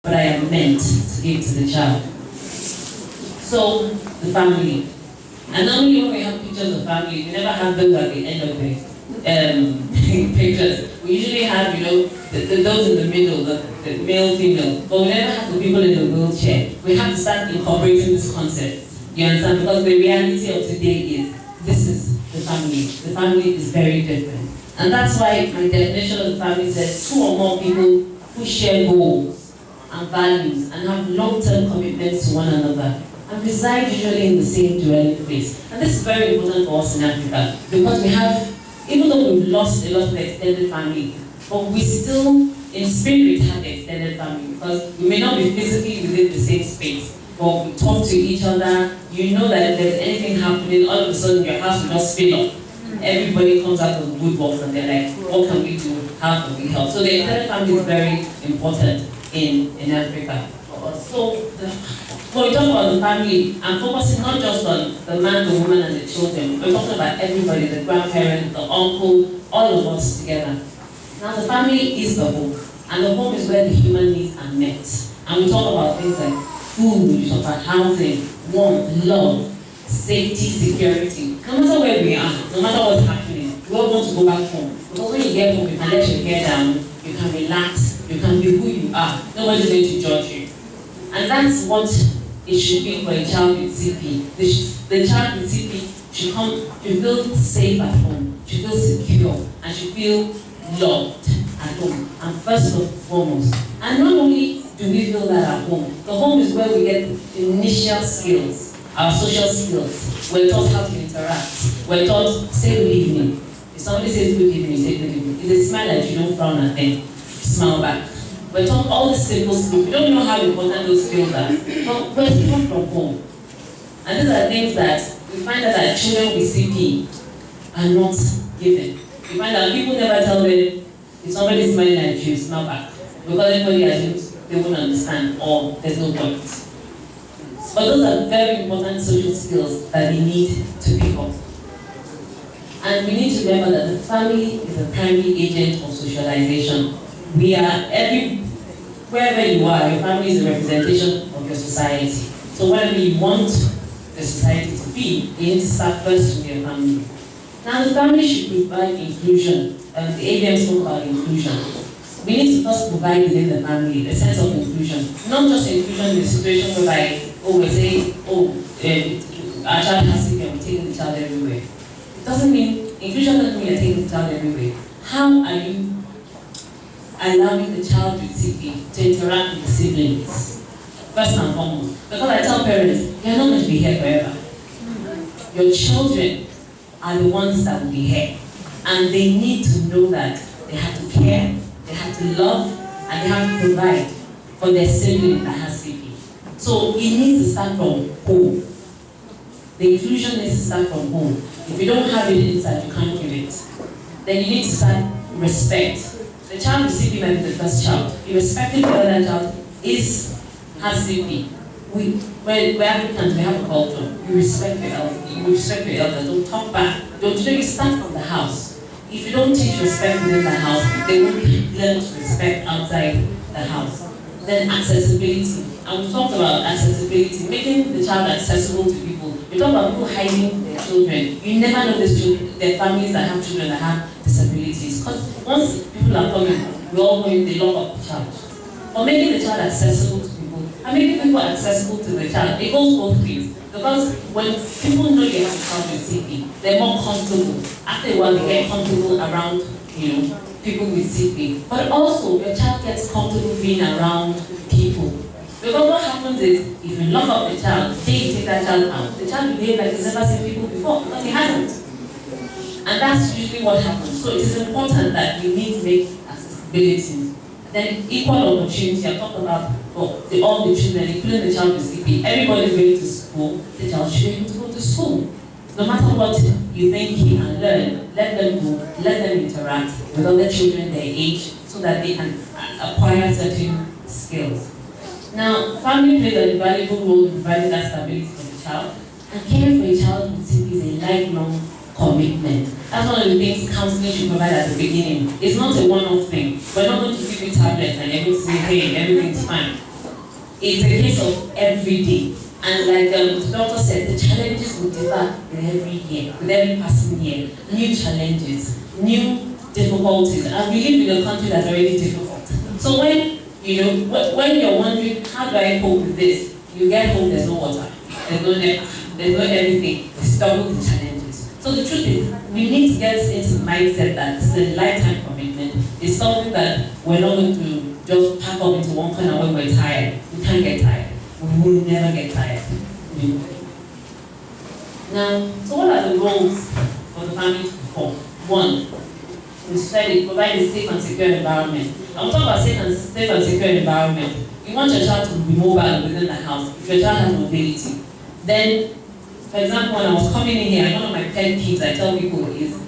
but I am meant to give to the child. So, the family. And normally when we have pictures of family, we never have those at the end of the pictures. We usually have, those in the middle, the male, female, but we never have the people in the wheelchair. We have to start incorporating this concept. You understand? Because the reality of today is, this is the family. The family is very different. And that's why my definition of the family says 2 or more people who share goals and values and have long-term commitments to one another and reside usually in the same dwelling place. And this is very important for us in Africa because we have, even though we've lost a lot of the extended family, but we still, in spirit, have the extended family because we may not be physically within the same space, but we talk to each other. You know that if there's anything happening, all of a sudden your house will just fill up. Everybody comes out of the woodworks and they're like, what can we do? How can we help? So the extended family is very important in Africa. So when we talk about the family, I'm focusing not just on the man, the woman, and the children. We're talking about everybody, the grandparent, the uncle, all of us together. Now the family is the home, and the home is where the human needs are met. And we talk about things like food, we talk about housing, warmth, love, safety, security. No matter where we are, no matter what's happening, we all want to go back home. Because when you get home, you can let your hair down, you can relax, you can be who you are. Nobody's going to judge you. And that's what it should be for a child with CP. The child with CP should feel safe at home, should feel secure, and should feel loved at home. And first and foremost, and not only do we feel that at home, the home is where we get the initial skills, our social skills. We're taught how to interact. We're taught, say good evening. If somebody says good evening, say good evening. If they smile that you don't frown at them, smile back. We're taught all the simple skills. We don't know how important those skills are, but we're taught from home. And these are things that we find out that children with CP are not given. We find out people never tell them, if somebody's smiling at you, smile back. Because everybody assumes they won't understand or there's no point. But those are very important social skills that we need to pick up. And we need to remember that the family is a primary agent of socialization. We are wherever you are, your family is a representation of your society. So wherever you want the society to be, you need to start first with your family. Now the family should provide inclusion. The ABM spoke about inclusion. We need to first provide within the family a sense of inclusion. Not just inclusion in the situation whereby, we say, our child has CP and we're taking the child everywhere. It doesn't mean, inclusion doesn't mean you're taking the child everywhere. How are you allowing the child with CP to interact with the siblings? First and foremost. Because I tell parents, you're not going to be here forever. Your children are the ones that will be here. And they need to know that they have to care, they have to love, and they have to provide for their sibling that has CP. So it needs to start from home. The inclusion needs to start from home. If you don't have it inside, you can't give it. Then you need to start respect. The child with CP might be the first child. Irrespective of whether that child has CP. We're Africans, we have a culture. You respect your elders. You respect your elders. Don't talk back. You start from the house. If you don't teach respect within the house, they won't learn to respect outside the house. Then accessibility. And we talked about accessibility, making the child accessible to people. We talk about people hiding their children. You never know these children, their families that have children that have disabilities. Because once people are coming, we all know they lock up the child. Or making the child accessible to people, and making people accessible to the child. It goes both ways. Because when people know they have a child with CP, they're more comfortable. After a while, they get comfortable around, people with CP. But also, your child gets comfortable being around people. Because what happens is, if you lock up the child, say you take that child out, the child will behave like he's never seen people before, because he hasn't. And that's usually what happens. So it is important that we need to make accessibility. Then equal opportunity, I talked about all the children, including the child with CP. Everybody's going to school, the child should be able to go to school. No matter what you think he can learn, let them go, let them interact with other children their age so that they can acquire certain skills. Now, family plays a valuable role in providing that stability for the child, and caring for a child with CP is a lifelong commitment. That's one of the things counseling should provide at the beginning. It's not a one-off thing. We're not going to give you tablets and you're going to say, hey, everything's fine. It's a case of every day. And like the doctor said, the challenges will differ with every year, with every passing year. New challenges, new difficulties. And we live in a country that's already difficult. So when you're wondering, how do I cope with this? You get home, there's no water, there's no everything. It's double the challenges. So the truth is, we need to get into the mindset that it's a lifetime commitment. It's something that we're not going to just pack up into one corner when we're tired. We can't get tired. We will never get tired. Now, so what are the roles for the family to perform? One, we said it provide a safe and secure environment. I'm talking about safe and secure environment. You want your child to be mobile within the house. If your child has mobility, then, for example, when I was coming in here, one of my pet peeves I tell people is,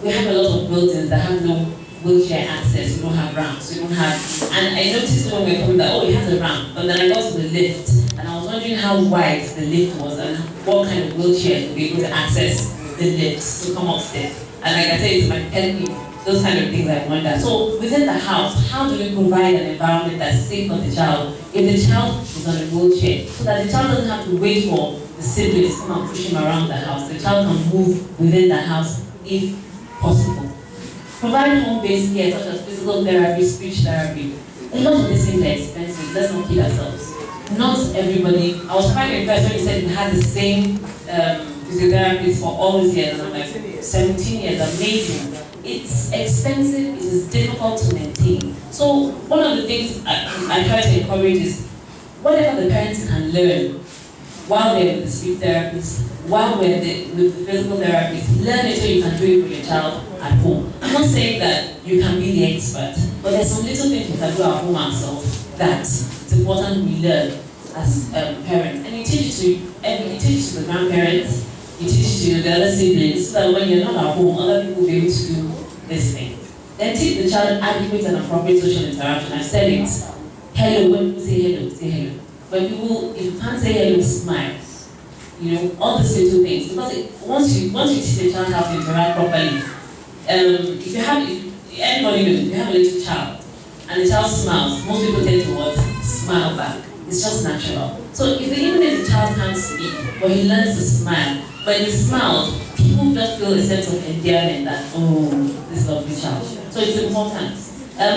we have a lot of buildings that have no wheelchair access. We don't have ramps. We don't have, and I noticed when we were coming that, oh, it has a ramp. But then I got to the lift, and I was wondering how wide the lift was and what kind of wheelchair to be able to access the lift to come upstairs. And like I said, it's my pet peeve. Those kind of things I wonder. So within the house, how do we provide an environment that's safe for the child if the child is on a wheelchair, so that the child doesn't have to wait for the siblings to come and push him around the house. The child can move within the house if possible. Provide home-based care such as physical therapy, speech therapy. A lot of these things are expensive. Let's not kid ourselves. Not everybody. I was quite impressed when you said you had the same physiotherapists for all these years. And I'm like, 17 years, amazing. It's expensive, it is difficult to maintain. So one of the things I try to encourage is whatever the parents can learn while they're with the speech therapist, while we're with the physical therapist, learn it so you can do it for your child at home. I'm not saying that you can be the expert, but there's some little things we can do at home ourselves that it's important we learn as parents. And you teach it to the grandparents, you teach it to the other siblings, so that when you're not at home, other people will be able to do this thing. Then teach the child adequate and appropriate social interaction. I've said it. Hello, when people say hello, say hello. When people, if you can't say hello, smile. All these little things. Because once you teach the child how to interact properly, if anybody knows, if you have a little child and the child smiles, most people tend to what? Smile back. It's just natural. So even if the child can't speak, but he learns to smile, when he smiles, people just feel a sense of endearment that, oh, this lovely child. So it's important.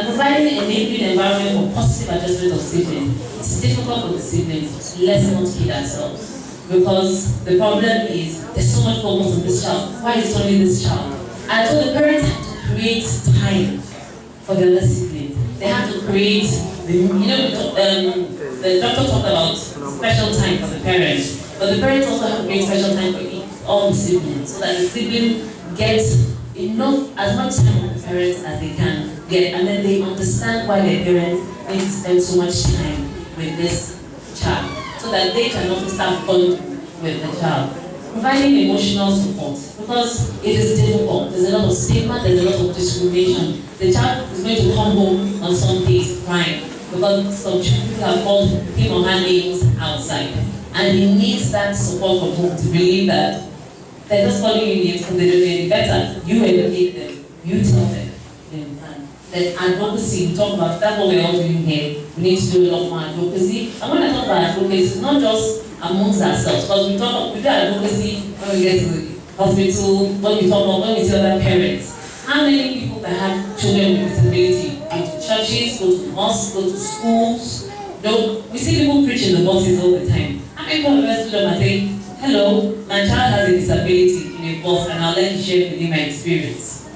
Providing an enabling environment for positive adjustment of siblings. It's difficult for the siblings. Let's not kid ourselves. Because the problem is there's so much focus on this child. Why is it only this child? And so the parents have to create time for the other siblings. They have to create, the doctor talked about special time for the parents, but the parents also have to create special time for all the siblings, so that the sibling gets as much time with the parents as they can get, and then they understand why their parents need to spend so much time with this child, so that they can also start bonding with the child. Providing emotional support, because it is difficult. There's a lot of stigma, there's a lot of discrimination. The child is going to come home on some days crying because some people have called him or her names outside. And he needs that support from home to believe that they're just calling you names because they don't know any better. You educate them, you tell them. Then advocacy, we talk about, that's what we're all doing here. We need to do a lot more advocacy. And when I talk about advocacy, it's not just amongst ourselves, because we do advocacy when we get to the hospital, when we see other parents. How many people that have children with disability go to churches, go to mosques, go to schools? We see people preach in the buses all the time. How many people have stood up and say, hello, my child has a disability in a bus and I'll let you share with you my experience.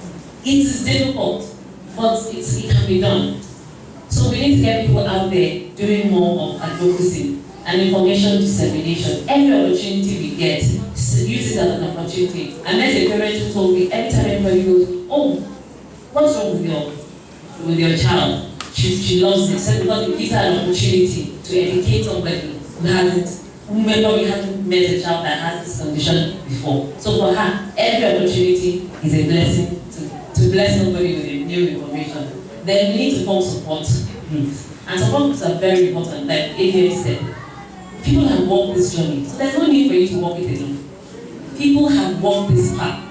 It is difficult, but it can be done. So we need to get people out there doing more of advocacy and information dissemination. Every opportunity we get, use it as an opportunity. I met a parent who told me every time anybody goes, oh, what's wrong with your child? She loves it. Said because it gives her an opportunity to educate somebody who maybe hasn't met a child that has this condition before. So for her, every opportunity is a blessing to bless somebody with a new information. Then we need to form support groups. And support groups are very important, like AVM said. People have walked this journey, so there's no need for you to walk it alone. People have walked this path.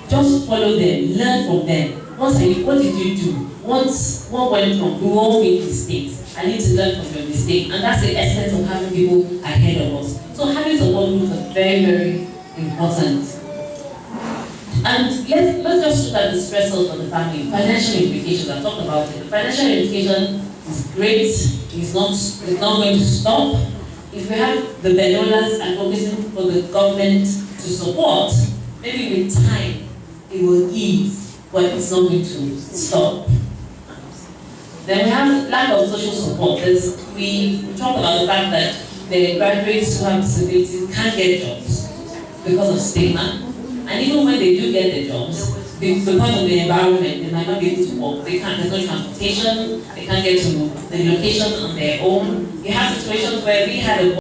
Just follow them, learn from them. What did you do? what went wrong? We all make mistakes. I need to learn from your mistake, and that's the essence of having people ahead of us. So having support groups are very, very important. And let's just look at the stressors on the family. Financial implications, I've talked about it. The financial implication is great, it's not going to stop. If we have the Benolas advocating for the government to support, maybe with time it will ease, but it's not going to stop. Then we have lack of social support. We talk about the fact that the graduates who have disabilities can't get jobs because of stigma. And even when they do get the jobs, because of the environment, they might not be able to walk. There's no transportation, they can't get to the location on their own. You have situations where we had a